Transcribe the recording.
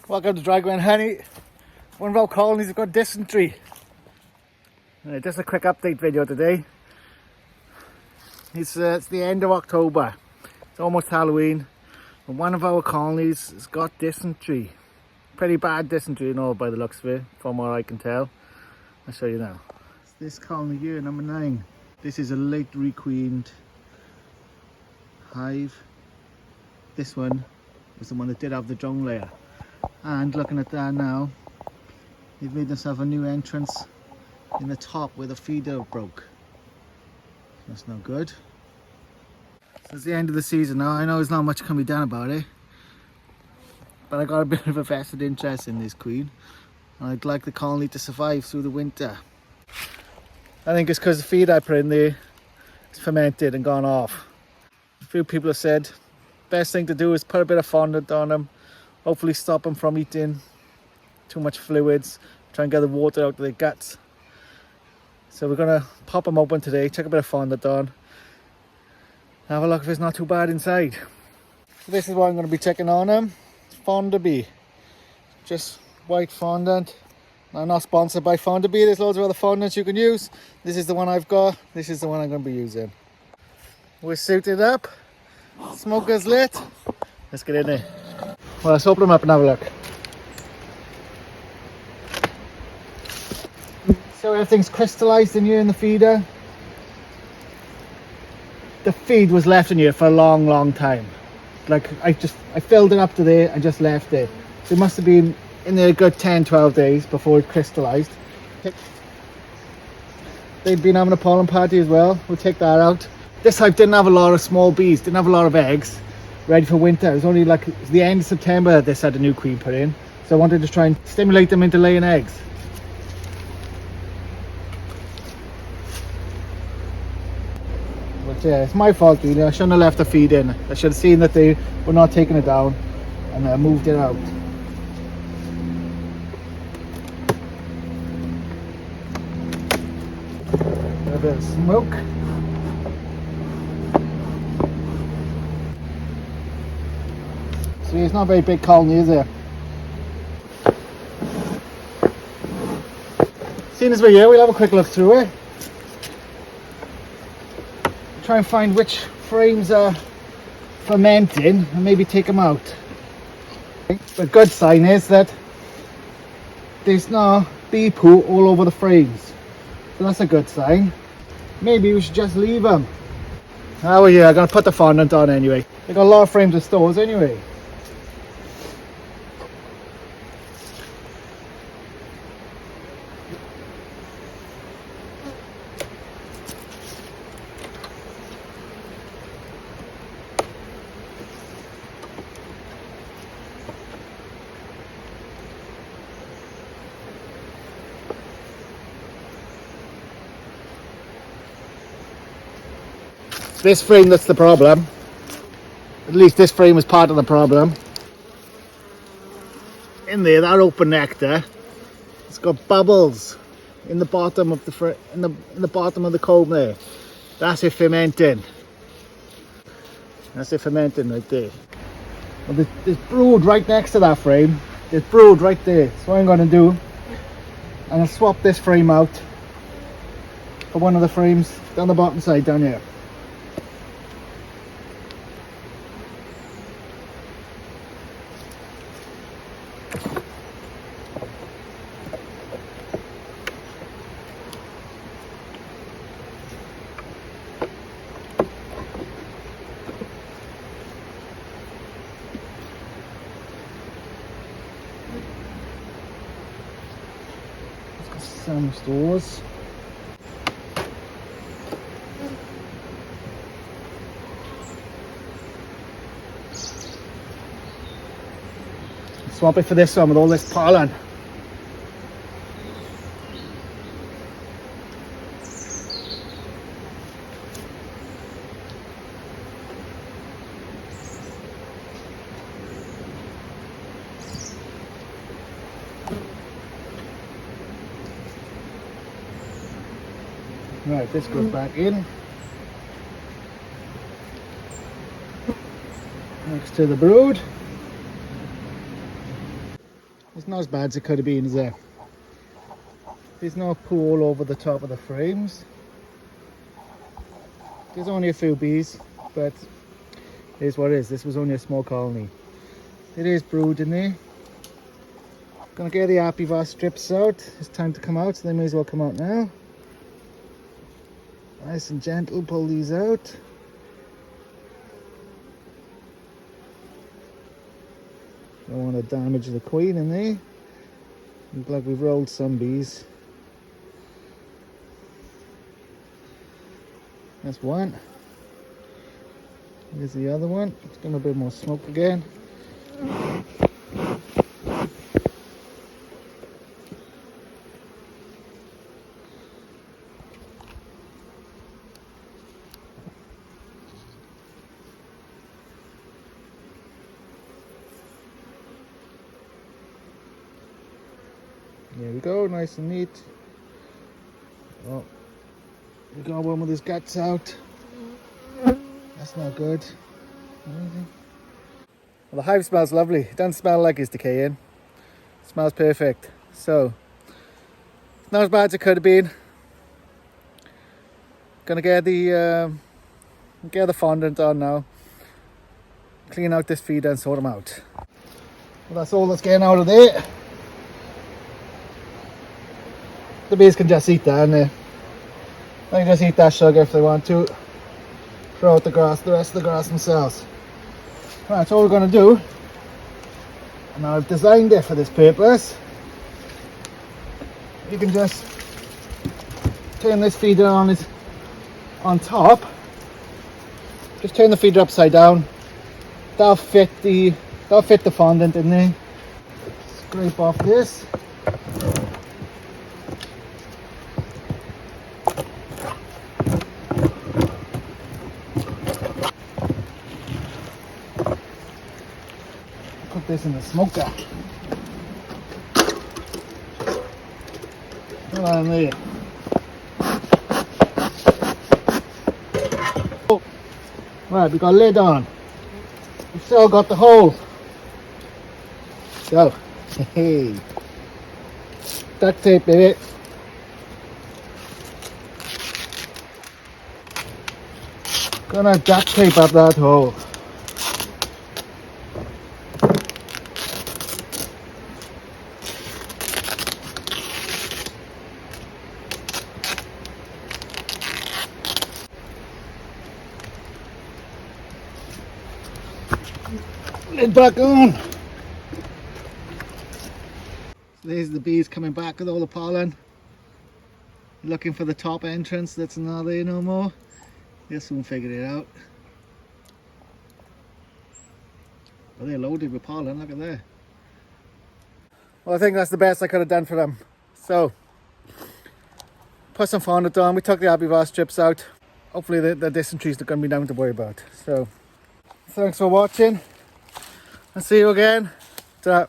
Welcome to Dragway and Honey. One of our colonies have got dysentery. Just a quick update video today. It's the end of October. It's almost Halloween. And one of our colonies has got dysentery. Pretty bad dysentery and all by the looks of it, from what I can tell. I'll show you now. It's this colony here, number 9. This is a late requeened hive. This one was the one that did have the drone layer. And looking at that now, they've made themselves a new entrance in the top where the feeder broke. That's not good. So it's the end of the season now. I know there's not much can be done about it, but I got a bit of a vested interest in this queen, and I'd like the colony to survive through the winter. I think it's because the feed I put in there is fermented and gone off. A few people have said best thing to do is put a bit of fondant on them. Hopefully stop them from eating too much fluids, try and get the water out of their guts. So we're going to pop them open today, check a bit of fondant on, have a look if it's not too bad inside. So this is what I'm going to be checking on them. Fondant, just white fondant. I'm not sponsored by Fondant. There's loads of other fondants you can use. This is the one I've got. This is the one I'm going to be using. We're suited up, smoker's lit. Let's get in there. Well, let's open them up and have a look. So everything's crystallized in here in the feeder. The feed was left in here for a long time. Like I filled it up to there and just left it. So it must have been in there a good 10-12 days before it crystallized. They'd been having a pollen party as well. We'll take that out. This hive didn't have a lot of small bees, didn't have a lot of eggs ready for winter. It was only like the end of September that this had a new queen put in. So I wanted to try and stimulate them into laying eggs. But yeah, it's my fault really. I shouldn't have left the feed in. I should have seen that they were not taking it down and moved it out. A bit of smoke. See, it's not a very big colony, is it? Seeing as we're here, we'll have a quick look through it. Try and find which frames are fermenting and maybe take them out. The good sign is that there's no bee poo all over the frames. So that's a good sign. Maybe we should just leave them. Oh yeah, I'm going to put the fondant on anyway. They've got a lot of frames of stores anyway. This frame that's the problem. At least this frame is part of the problem. In there, that open nectar, it's got bubbles in the bottom of the in the bottom of the comb there. That's it fermenting. That's it fermenting right there. Well, there's brood right next to that frame. There's brood right there. So what I'm going to do, I'm going to swap this frame out for one of the frames down the bottom side down here. Some stores. Swap it for this one with all this pollen. Right, this goes back in. Next to the brood. It's not as bad as it could have been, is there? There's no poo all over the top of the frames. There's only a few bees, but it is what it is. This was only a small colony. It is brood in there. Gonna get the apivas strips out. It's time to come out, so they may as well come out now. Nice and gentle, pull these out. Don't want to damage the queen in there. Look like we've rolled some bees. That's one. Here's the other one. It's getting a bit more smoke again. There we go, nice and neat. Oh, we got one with his guts out. That's not good. Well, the hive smells lovely. It doesn't smell like it's decaying. It smells perfect. So, not as bad as it could have been. Gonna get the fondant on now. Clean out this feeder and sort them out. Well, that's all that's getting out of there. The bees can just eat that, and they can just eat that sugar if they want to. Throw out the rest of the grass themselves. Right, that's all we're going to do. And I've designed it for this purpose. You can just turn this feeder on top. Just turn the feeder upside down. That'll fit the fondant in there. Scrape off this. Put this in the smoker. Put that in there. Oh. Right, we got a lid on. We've still got the hole. So, hey, duct tape, baby. Gonna duct tape up that hole. Lid back on. There's the bees coming back with all the pollen. Looking for the top entrance that's not there no more. They'll soon figure it out. Well, they're loaded with pollen, look at that. Well, I think that's the best I could have done for them. So, put some fondant on. We took the apivas strips out. Hopefully the dysentery's not going to be nothing to worry about. So, thanks for watching. I'll see you again. Ta.